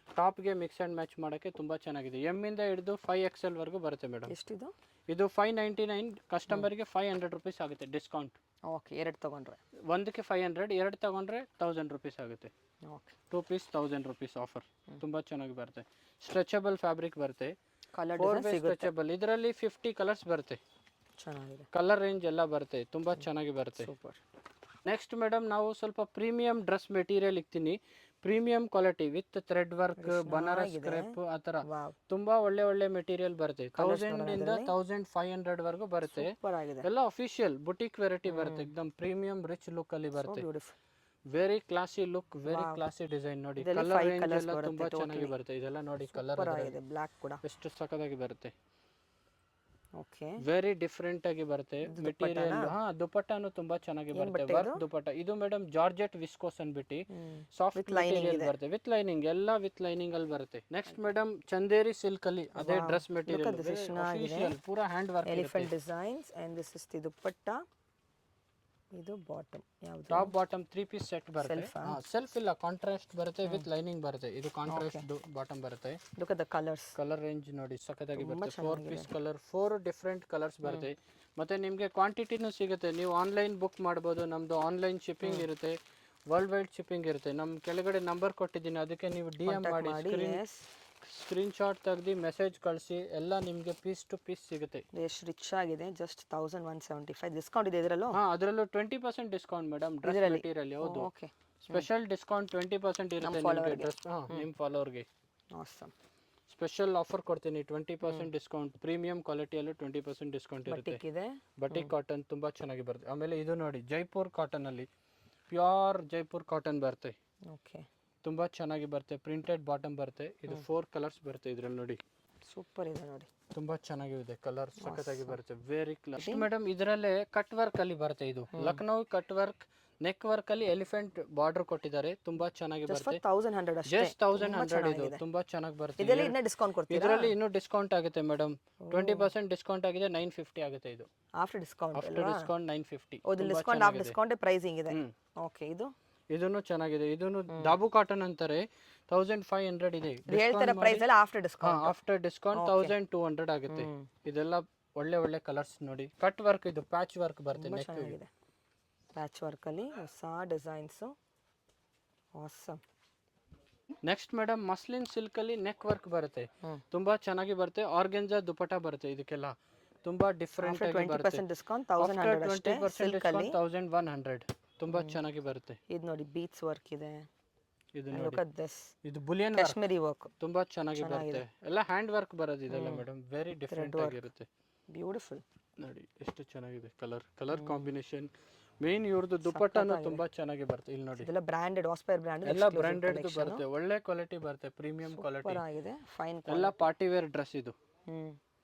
ಟಾಪ್ಗೆ ಮಿಕ್ಸ್ ಆ್ಯಂಡ್ ಮ್ಯಾಚ್ ಮಾಡೋಕ್ಕೆ ತುಂಬ ಚೆನ್ನಾಗಿದೆ. ಎಮ್ ಇಂದ ಹಿಡಿದು 5XL ವರೆಗೂ ಬರುತ್ತೆ ಮೇಡಮ್. ಎಷ್ಟಿದು? ಇದು 599, ಕಸ್ಟಮರ್ಗೆ 500 rupees ಆಗುತ್ತೆ ಡಿಸ್ಕೌಂಟ್. ಓಕೆ, 2 ತಗೊಂಡ್ರೆ ಒಂದಕ್ಕೆ 500, 2 ತಗೊಂಡ್ರೆ 1000 rupees ಆಗುತ್ತೆ. Okay, 2 piece 1000 rupees offer. ತುಂಬ ಚೆನ್ನಾಗಿ ಬರುತ್ತೆ. ಸ್ಟ್ರೆಚಬಲ್ ಫ್ಯಾಬ್ರಿಕ್ ಬರುತ್ತೆ, ಕಲರ್ ಸ್ಟ್ರೆಚಬಲ್. ಇದರಲ್ಲಿ 50 ಕಲರ್ಸ್ ಬರುತ್ತೆ, ಚೆನ್ನಾಗಿದೆ. ಕಲರ್ ರೇಂಜ್ ಎಲ್ಲ ಬರುತ್ತೆ, ತುಂಬ ಚೆನ್ನಾಗಿ ಬರುತ್ತೆ. ಸೂಪರ್. ನೆಕ್ಸ್ಟ್ ಮೇಡಮ್ ನಾವು ಸ್ವಲ್ಪ ಪ್ರೀಮಿಯಂ ಡ್ರೆಸ್ ಮೆಟೀರಿಯಲ್ ಇಕ್ತೀನಿ. Premium quality with thread work, Banaras crepe, ಆ ಥರ ತುಂಬಾ ಒಳ್ಳೆ ಮೆಟೀರಿಯಲ್ ಬರುತ್ತೆ. 1000 ಇಂದ 1500 ವರೆಗೂ ಬರುತ್ತೆ. ಎಲ್ಲ ಅಫಿಷಿಯಲ್ ಬುಟಿಕ್ ವೆರೈಟಿ ಬರುತ್ತೆ, ಎಕ್ದಮ್ ಪ್ರೀಮಿಯಂ ರಿಚ್ ಲುಕ್ ಅಲ್ಲಿ ಬರುತ್ತೆ. Very classy look, very classy design ನೋಡಿ. ಕಲರ್ ರೇಂಜ್ ಎಲ್ಲ ತುಂಬಾ ಚೆನ್ನಾಗಿ ಬರುತ್ತೆ. ಇದೆಲ್ಲ ನೋಡಿ ಕಲರ್ ಬ್ಲಾಕ್ ಕೂಡ ಎಷ್ಟು ಸಖತ್ತಾಗಿ ಬರುತ್ತೆ. ಓಕೆ, ವೆರಿ ಡಿಫ್ರೆಂಟ್ ಆಗಿ ಬರುತ್ತೆ ಮೆಟೀರಿಯಲ್. ದುಪಟ್ಟಾನು ತುಂಬಾ ಚೆನ್ನಾಗಿ ಬರುತ್ತೆ, ವರ್ಕ್ ದುಪಟ್ಟ. ಇದು ಮೇಡಮ್ ಜಾರ್ಜೆಟ್ ವಿಸ್ಕೋಸ್ ಅನ್ಬಿಟ್ಟು ಸಾಫ್ಟ್ ಮೆಟೀರಿಯಲ್ ಬರುತ್ತೆ, ವಿತ್ ಲೈನಿಂಗ್, ಎಲ್ಲ ವಿತ್ ಲೈನಿಂಗ್ ಅಲ್ಲಿ ಬರುತ್ತೆ. ನೆಕ್ಸ್ಟ್ ಮೇಡಮ್ ಚಂದೇರಿ ಸಿಲ್ಕ್ ಅಲ್ಲಿ ಅದೇ ಡ್ರೆಸ್ ಮೆಟೀರಿಯಲ್, ಪೂರಾ hand work, elephant designs. And this is the dupatta. ಇದು ಬಾಟಮ್, ಯಾವುದು? ಟಾಪ್ ಬಾಟಮ್ 3 ಪೀಸ್ ಸೆಟ್ ಬರುತ್ತೆ. ಸೆಲ್ಫ್ ಇಲ್ಲ, ಕಾಂಟ್ರಾಸ್ಟ್ ಬರುತ್ತೆ, ವಿತ್ ಲೈನಿಂಗ್ ಬರುತ್ತೆ. ಇದು ಕಾಂಟ್ರಾಸ್ಟ್ ಬಾಟಮ್ ಬರುತ್ತೆ. Look at the colours, colour range ನೋಡಿ ಸಖತ್ತಾಗಿ ಬರುತ್ತೆ. 4 ಪೀಸ್ ಕಲರ್, 4 ಡಿಫ್ರೆಂಟ್ ಕಲರ್ಸ್ ಬರುತ್ತೆ. ಮತ್ತೆ ನಿಮಗೆ ಕ್ವಾಂಟಿಟಿನೂ ಸಿಗುತ್ತೆ. ನೀವು ಆನ್ಲೈನ್ ಬುಕ್ ಮಾಡ್ಬೋದು. ನಮ್ದು ಆನ್ಲೈನ್ ಶಿಪ್ಪಿಂಗ್ ಇರುತ್ತೆ, ವರ್ಲ್ಡ್ ವೈಡ್ ಶಿಪ್ಪಿಂಗ್ ಇರುತ್ತೆ. ನಮ್ಮ ಕೆಳಗಡೆ ನಂಬರ್ ಕೊಟ್ಟಿದ್ದೀನಿ, ಅದಕ್ಕೆ ನೀವು DM ಮಾಡಿ ಸ್ಕ್ರೀನ್ ಶಾಟ್ ತೆಗೆದು ಮೆಸೇಜ್ ಕಳಿಸಿ, ಎಲ್ಲ ನಿಮಗೆ ಪೀಸ್ ಟು ಪೀಸ್ ಸಿಗುತ್ತೆ. ಎಷ್ಟು ರಿಚ್ ಆಗಿದೆ. ಜಸ್ಟ್ 1175 ಡಿಸ್ಕೌಂಟ್ ಇದೆ ಇದರಲ್ಲೂ. ಅದರಲ್ಲೂ 20% ಡಿಸ್ಕೌಂಟ್ ಮೇಡಮ್ ಡ್ರೆಸ್ ಮೆಟೀರಿಯಲ್. ಹೌದು, ಓಕೆ, ಸ್ಪೆಷಲ್ ಡಿಸ್ಕೌಂಟ್ 20% ಇರುತ್ತೆ ನಿಮಗೆ ಡ್ರೆಸ್. ನಿಮ್ಮ ಫಾಲೋವರ್ಗೆ ಆಸಮ್ ಸ್ಪೆಷಲ್ ಆಫರ್ ಕೊಡ್ತೀನಿ, 20% ಡಿಸ್ಕೌಂಟ್. ಪ್ರೀಮಿಯಂ ಕ್ವಾಲಿಟಿಯಲ್ಲೂ 20% ಡಿಸ್ಕೌಂಟ್ ಇರುತ್ತೆ. ಬಟಿಕ್ ಕಾಟನ್ ತುಂಬಾ ಚೆನ್ನಾಗಿ ಬರುತ್ತೆ. ಆಮೇಲೆ ಇದು ನೋಡಿ ಜೈಪುರ್ ಕಾಟನ್ ಅಲ್ಲಿ, ಪ್ಯೂರ್ ಜೈಪುರ್ ಕಾಟನ್ ಬರುತ್ತೆ. ಓಕೆ, ತುಂಬಾ ಚೆನ್ನಾಗಿ ಬರುತ್ತೆ. ಪ್ರಿಂಟೆಡ್ ಬಾಟಮ್ ಬರುತ್ತೆ. ಇದು 4 ಕಲರ್ಸ್ ಬರುತ್ತೆ ಇದರಲ್ಲಿ ನೋಡಿ. ಸೂಪರ್ ಇದೆ ನೋಡಿ, ತುಂಬಾ ಚೆನ್ನಾಗಿದೆ, ಕಲರ್ ಸಖತ್ತಾಗಿ ಬರುತ್ತೆ. Very class madam. ಇದರಲ್ಲೇ ಕಟ್ ವರ್ಕ್ ಅಲ್ಲಿ ಬರುತ್ತೆ. ಇದು Lucknow cut work, neck work ಅಲ್ಲಿ ಎಲಿಫೆಂಟ್ ಬಾರ್ಡರ್ ಕೊಟ್ಟಿದ್ದಾರೆ. ತುಂಬಾ ಚೆನ್ನಾಗಿ ಬರುತ್ತೆ. 1100 ಅಷ್ಟೇ, ಜಸ್ಟ್ 1100 ಇದು ತುಂಬಾ ಚೆನ್ನಾಗಿ ಬರುತ್ತೆ. ಇದರಲ್ಲಿ ಇನ್ನೂ ಡಿಸ್ಕೌಂಟ್ ಕೊಡ್ತೀರಾ? ಇದರಲ್ಲಿ ಇನ್ನೂ ಡಿಸ್ಕೌಂಟ್ ಆಗುತ್ತೆ ಮೇಡಮ್. 20% ಡಿಸ್ಕೌಂಟ್ ಆಗಿದೆ, 950 ಆಗುತ್ತೆ ಇದು. After discount 950. Discount of discount pricing ಇದೆ. ಓಕೆ, ಇದನ್ನು ಚೆನ್ನಾಗಿದೆ. ಇದನ್ನು ದಾಬು ಕಾಟನ್ ಅಂತಾರೆ. 1500 ಇದೆ. ಹೇಳ್ತಾರೆ ಪ್ರೈಸ್ ಎಲ್ಲ ಆಫ್ಟರ್ ಡಿಸ್ಕೌಂಟ್. ಆಫ್ಟರ್ ಡಿಸ್ಕೌಂಟ್ 1200 ಆಗುತ್ತೆ. ಇದೆಲ್ಲ ಒಳ್ಳೆ ಕಲರ್ಸ್ ನೋಡಿ. ಕಟ್ ವರ್ಕ್, ಇದು ಪ್ಯಾಚ್ ವರ್ಕ್ ಬರುತ್ತೆ. ನೆಕ್ ಪ್ಯಾಚ್ ವರ್ಕ್ ಅಲ್ಲಿ ಹೊಸ designs. Awesome. Next madam muslin silk ಅಲ್ಲಿ ನೆಕ್ ವರ್ಕ್ ಬರುತ್ತೆ, ತುಂಬಾ ಚೆನ್ನಾಗಿ ಬರುತ್ತೆ. ಆರ್ಗೆನ್ಜಾ ದುಪಟ್ಟ ಬರುತ್ತೆ ಇದಕ್ಕೆಲ್ಲ, ತುಂಬಾ ಡಿಫ್ರೆಂಟ್ ಆಗಿ ಬರುತ್ತೆ. 20% ಡಿಸ್ಕೌಂಟ್ 1100 ಅಷ್ಟೇ 20% ಸಿಲ್ಕ್ ಅಲ್ಲಿ. ಡಿಸ್ಕೌಂಟ್ 1100, ತುಂಬಾ ಚೆನ್ನಾಗಿ ಬರುತ್ತೆ. ಇದು ನೋಡಿ ಬೀಟ್ಸ್ ವರ್ಕ್ ಇದೆ. ಇದು And ನೋಡಿ, look at this. ಇದು ಬುಲಿಯನ್ ವರ್ಕ್, ಕಾಶ್ಮೀರಿ ವರ್ಕ್. ತುಂಬಾ ಚೆನ್ನಾಗಿ ಬರುತ್ತೆ. ಎಲ್ಲ ಹ್ಯಾಂಡ್ ವರ್ಕ್ ಬರೋದು ಇದೆಲ್ಲ ಮೇಡಮ್, ವೆರಿ ಡಿಫ್ರೆಂಟ್ ಆಗಿರುತ್ತೆ. ಬ್ಯೂಟಿಫುಲ್. ನೋಡಿ ಎಷ್ಟು ಚೆನ್ನಾಗಿದೆ, ಕಲರ್ ಕಾಂಬಿನೇಷನ್. ಮೇನ್ ಇವ್ರದ್ದು ದುಪಟ್ಟನು ತುಂಬಾ ಚೆನ್ನಾಗಿ ಬರುತ್ತೆ. ಇಲ್ಲಿ ನೋಡಿ, ಇದೆಲ್ಲ ಬ್ರಾಂಡೆಡ್ ಆಸ್ಪೈರ್ ಬ್ರಾಂಡೆಡ್ ಎಲ್ಲ ಬ್ರಾಂಡೆಡ್ ಬರುತ್ತೆ, ಒಳ್ಳೆ ಕ್ವಾಲಿಟಿ ಬರುತ್ತೆ, ಪ್ರೀಮಿಯಂ ಕ್ವಾಲಿಟಿ. ಸೂಪರ್ ಆಗಿದೆ. ಫೈನ್. ಎಲ್ಲ ಪಾರ್ಟಿ ವೇರ್ ಡ್ರೆಸ್ ಇದು. ಹ್ಮ್.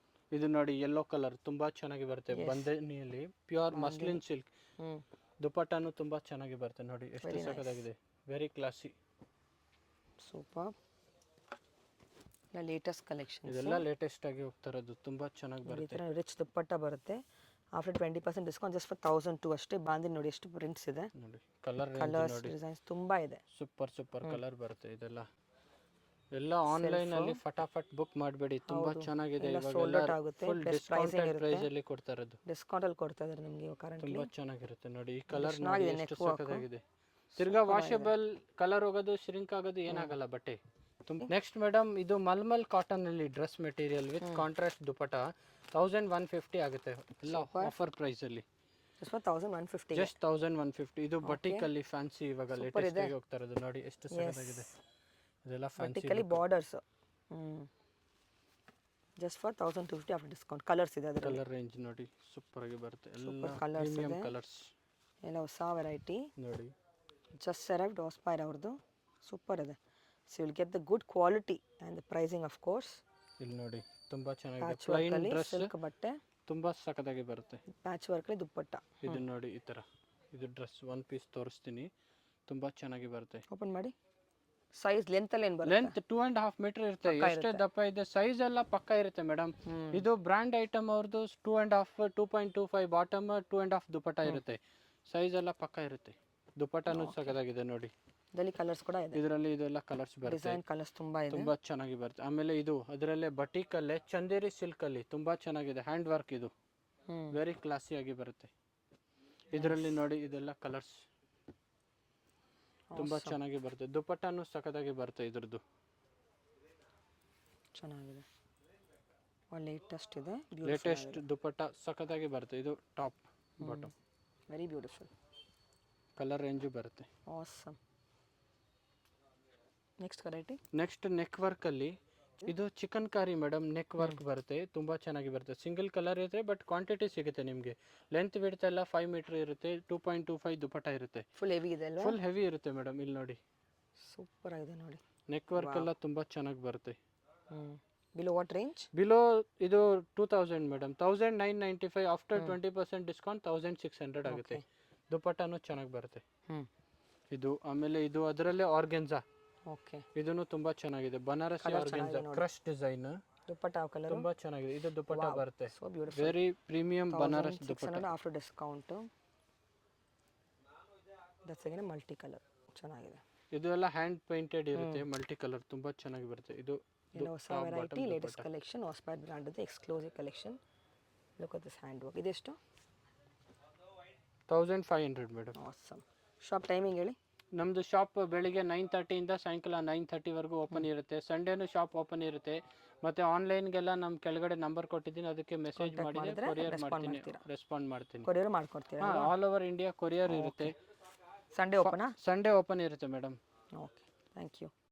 ಇದು ನೋಡಿ ಯೆಲ್ಲೋ ಕಲರ್ ತುಂಬಾ ಚೆನ್ನಾಗಿ ಬರುತ್ತೆ, ಬಂದನಿಯಲ್ಲಿ ಪ್ಯೂರ್ ಮಸ್ಲಿನ್ ಸಿಲ್ಕ್. ಹ್ಮ್. ದುಪಟ್ಟನು ತುಂಬಾ ಚೆನ್ನಾಗಿ ಬರುತ್ತೆ. ನೋಡಿ ಎಷ್ಟು ಸಖತ್ತಾಗಿದೆ, very classy. Super. Latest collection. ಇದೆಲ್ಲ ಲೇಟೆಸ್ಟ್ ಆಗಿ ಹೋಗ್ತಾ ಇರೋದು, ತುಂಬಾ ಚೆನ್ನಾಗಿ ಈ ಬರುತ್ತೆ. ಥರ ರಿಚ್ ದುಪ್ಪಟ್ಟ ಬರುತ್ತೆ. ಆಫ್ಟರ್ 20% ಡಿಸ್ಕೌಂಟ್ ಜಸ್ಟ್ ಫಾರ್ 1002 ಅಷ್ಟೇ. ಬಾಂದಿ ನೋಡಿ ಎಷ್ಟು ಪ್ರಿಂಟ್ಸ್ ಇದೆ, ನೋಡಿ ಕಲರ್ ಕಲರ್ಸ್ ನೋಡಿ, ಡಿಸೈನ್ಸ್ ತುಂಬಾ ಇದೆ. ಸೂಪರ್ ಕಲರ್ ಬರುತ್ತೆ. ಇದೆಲ್ಲ ಎಲ್ಲ ಆನ್ಲೈನ್ ಅಲ್ಲಿ ಫಟಾಫಟ್ ಬುಕ್ ಮಾಡಬೇಡಿ, ತುಂಬಾ ಚೆನ್ನಾಗಿದೆ. ಇವಾಗ ಆಗುತ್ತೆ, ಫುಲ್ ಡಿಸ್ಕೌಂಟೆಡ್ ಪ್ರೈಸ್ ಅಲ್ಲಿ ಕೊಡ್ತಾ ಇರೋದು, ಡಿಸ್ಕೌಂಟ್ ಅಲ್ಲಿ ಕೊಡ್ತಾ ಇದ್ದಾರೆ ನಿಮಗೆ ಕರೆಂಟ್ಲಿ. ತುಂಬಾ ಚೆನ್ನಾಗಿರುತ್ತೆ. ನೋಡಿ ಈ ಕಲರ್ ನೋಡಿ ಎಷ್ಟು ಸಖತ್ತಾಗಿದೆ. ತಿರ್ಗಾ ವಾಷಬಲ್, ಕಲರ್ ಹೋಗೋದು, ಶ್ರಿಂಕ್ ಆಗೋದು ಏನಾಗಲ್ಲ ಬಟ್ಟೆ. ನೆಕ್ಸ್ಟ್ ಮೇಡಮ್, ಇದು ಮಲ್ಮಲ್ ಕಾಟನ್ ಅಲ್ಲಿ dress material with contrast dupatta 1150 ಆಗುತ್ತೆ, ಎಲ್ಲ ಆಫರ್ ಪ್ರೈಸ್ ಅಲ್ಲಿ. Just for 1150. ಜಸ್ಟ್ 1150. ಇದು ಬಟಿಕ್ ಅಲ್ಲಿ ಫ್ಯಾನ್ಸಿ ಇವಾಗ ಲೇಟೆಸ್ಟ್ ಆಗಿ ಹೋಗ್ತಾ ಇರೋದು. ನೋಡಿ ಎಷ್ಟು ಸಖತ್ತಾಗಿದೆ, ಇದೆಲ್ಲ fancy vertically borders. Just for 1250 after discount. Colours ಇದೆ ಅದರಲ್ಲಿ. ಕಲರ್ ರೇಂಜ್ ನೋಡಿ ಸೂಪರ್ ಆಗಿ ಬರುತ್ತೆ, ಎಲ್ಲ ಕಲರ್ಸ್ ಪ್ರೀಮಿಯಂ ಇದೆ, ಕಲರ್ಸ್ ಎಲ್ಲ ಹೊಸ ವೆರೈಟಿ. ನೋಡಿ. ಜಸ್ಟ್ ಅರೈವ್ಡ್ ಆಸ್ಪೈರ್ ಅವ್ರದ್ದು, ಸೂಪರ್ ಇದೆ. So will get the good quality and the pricing of course. ಇಲ್ಲಿ ನೋಡಿ ತುಂಬಾ ಚೆನ್ನಾಗಿದೆ, ಪ್ಲೈನ್ ಡ್ರೆಸ್ ಸಿಲ್ಕ್ ಬಟ್ಟೆ ತುಂಬಾ ಸಖತ್ತಾಗಿ ಬರುತ್ತೆ. ಪ್ಯಾಚ್ ವರ್ಕಲ್ಲಿ ದುಪ್ಪಟ್ಟ. ಇದು ನೋಡಿ ಈ ತರ, ಇದು ಡ್ರೆಸ್ ಒನ್ ಪೀಸ್ ತೋರಿಸ್ತೀನಿ, ತುಂಬಾ ಚೆನ್ನಾಗಿ ಬರುತ್ತೆ. ಓಪನ್ ಮಾಡಿ. ಸೈಜ್ ಲೆಂತ್ ಅಲ್ಲಿ ಏನು ಬರುತ್ತೆ? ಲೆಂತ್ 2.5 ಮೀಟರ್ ಇರುತ್ತೆ, ಎಷ್ಟೇ ದಪ್ಪ ಇದೆ. ಸೈಜ್ ಎಲ್ಲ ಪಕ್ಕ ಇರುತ್ತೆ ಮೇಡಮ್. ಇದು ಬ್ರಾಂಡ್ ಐಟಮ್ ಅವ್ರದ್ದು. 2.5 2.25 ಬಾಟಮ್, 2.5 ದುಪಟ್ಟ ಇರುತ್ತೆ. ಸೈಜ್ ಎಲ್ಲ ಪಕ್ಕ ಇರುತ್ತೆ. ದುಪಟ್ಟನು ಸಖತ್ತಾಗಿದೆ ನೋಡಿ. ಇದರಲ್ಲಿ ಕಲರ್ಸ್ ಕೂಡ ಇದೆ, ಇದರಲ್ಲಿ ಇದೆಲ್ಲ ಕಲರ್ಸ್ ಬರುತ್ತೆ, ಡಿಸೈನ್ ಕಲರ್ಸ್ ತುಂಬಾ ಇದೆ, ತುಂಬಾ ಚೆನ್ನಾಗಿ ಬರುತ್ತೆ. ಆಮೇಲೆ ಇದು ಅದರಲ್ಲೇ ಬಟಿಕ್ ಅಲ್ಲೇ ಚಂದೇರಿ ಸಿಲ್ಕ್ ಅಲ್ಲಿ ತುಂಬಾ ಚೆನ್ನಾಗಿದೆ, ಹ್ಯಾಂಡ್ ವರ್ಕ್. ಇದು ವೆರಿ ಕ್ಲಾಸಿ ಆಗಿ ಬರುತ್ತೆ. ಇದರಲ್ಲಿ ನೋಡಿ ಇದೆಲ್ಲ ಕಲರ್ಸ್ ತುಂಬಾ ಚೆನ್ನಾಗಿ ಬರುತ್ತೆ. ದುಪಟ್ಟನು ಸಖತ್ತಾಗಿ ಬರುತ್ತೆ ಇದ್ರದ್ದು, ಚೆನ್ನಾಗಿದೆ. ಲೇಟೆಸ್ಟ್ ಇದೆ, ಲೇಟೆಸ್ಟ್ ದುಪಟ್ಟ ಸಖತ್ತಾಗಿ ಬರುತ್ತೆ. ಇದು top bottom, very beautiful. Colour range ಬರುತ್ತೆ. Awesome. Next variety. Next neck work ಅಲ್ಲಿ ಇದು ಚಿಕನ್ ಕಾರಿ ಮೇಡಮ್, ನೆಕ್ ವರ್ಕ್ ಬರುತ್ತೆ, ತುಂಬಾ ಚೆನ್ನಾಗಿ ಬರುತ್ತೆ. ಸಿಂಗಲ್ ಕಲರ್ ಇರುತ್ತೆ, ಬಟ್ ಕ್ವಾಂಟಿಟಿ ಸಿಗುತ್ತೆ ನಿಮಗೆ. ಲೆಂತ್ ಬಿಡ್ತಾ ಎಲ್ಲ 5 ಮೀಟರ್ ಇರುತ್ತೆ, 2.25 ದುಪಟ್ಟ ಇರುತ್ತೆ. ಫುಲ್ ಹೆವಿ ಇದೆ ಅಲ್ವಾ? ಫುಲ್ ಹೆವಿ ಇರುತ್ತೆ ಮೇಡಮ್. ಇಲ್ಲಿ ನೋಡಿ ಸೂಪರ್ ಆಗಿದೆ ನೋಡಿ. ನೆಕ್ ವರ್ಕ್ ಎಲ್ಲ ತುಂಬಾ ಚೆನ್ನಾಗಿ ಬರುತ್ತೆ. Below what range? ಬಿಲೋ ಇದು 2000 ಮೇಡಮ್, 1995. ಆಫ್ಟರ್ 20% ಡಿಸ್ಕೌಂಟ್ 1600 ಆಗುತ್ತೆ. ದುಪಟ್ಟನು ಚೆನ್ನಾಗಿ ಬರುತ್ತೆ ಇದು. ಆಮೇಲೆ ಇದು ಅದರಲ್ಲೇ ಆರ್ಗೆನ್ಜಾ. ಓಕೆ, ಇದನ್ನು ತುಂಬಾ ಚೆನ್ನಾಗಿದೆ, Banarasi organza crush design. Dupatta ಯಾವ ಕಲರ್? ತುಂಬಾ ಚೆನ್ನಾಗಿದೆ. ಇದು ದುಪಟ್ಟ ಬರುತ್ತೆ, so beautiful. Very premium Banaras dupatta. After discount that's again multi colour, ಚೆನ್ನಾಗಿದೆ. ಇದು ಎಲ್ಲ ಹ್ಯಾಂಡ್ ಪೇಂಟೆಡ್ ಇರುತ್ತೆ, ಮಲ್ಟಿ ಕಲರ್, ತುಂಬಾ ಚೆನ್ನಾಗಿ ಬರುತ್ತೆ. ಇದು ಹೊಸ variety, latest collection, Aspire brand ಇದೆ, exclusive collection. Look at this hand work. ಇದೆಷ್ಟು? 1500 ಮೇಡಮ್. ಆಸಮ್. ಶಾಪ್ ಟೈಮಿಂಗ್ ಹೇಳಿ. ನಮ್ಮದು ಶಾಪ್ ಬೆಳಿಗ್ಗೆ 9:30 ಇಂದ ಸಾಯಂಕಾಲ 9:30 ವರೆಗೂ ಓಪನ್ ಇರುತ್ತೆ. ಸಂಡೇನು ಶಾಪ್ ಓಪನ್ ಇರುತ್ತೆ. ಮತ್ತು ಆನ್ಲೈನ್ಗೆಲ್ಲ ನಮ್ಮ ಕೆಳಗಡೆ ನಂಬರ್ ಕೊಟ್ಟಿದ್ದೀನಿ, ಅದಕ್ಕೆ ಮೆಸೇಜ್ ಮಾಡಿದರೆ ಕೊರಿಯರ್ ಮಾಡ್ತೀನಿ, ರೆಸ್ಪಾಂಡ್ ಮಾಡ್ತೀನಿ. ಕೊರಿಯರ್ ಮಾಡ್ಕೊಡ್ತೀರಾ? ಹಾಂ, ಆಲ್ ಓವರ್ ಇಂಡಿಯಾ ಕೊರಿಯರ್ ಇರುತ್ತೆ. ಸಂಡೇ ಓಪನಾ? ಸಂಡೇ ಓಪನ್ ಇರುತ್ತೆ ಮೇಡಮ್. Okay, thank you.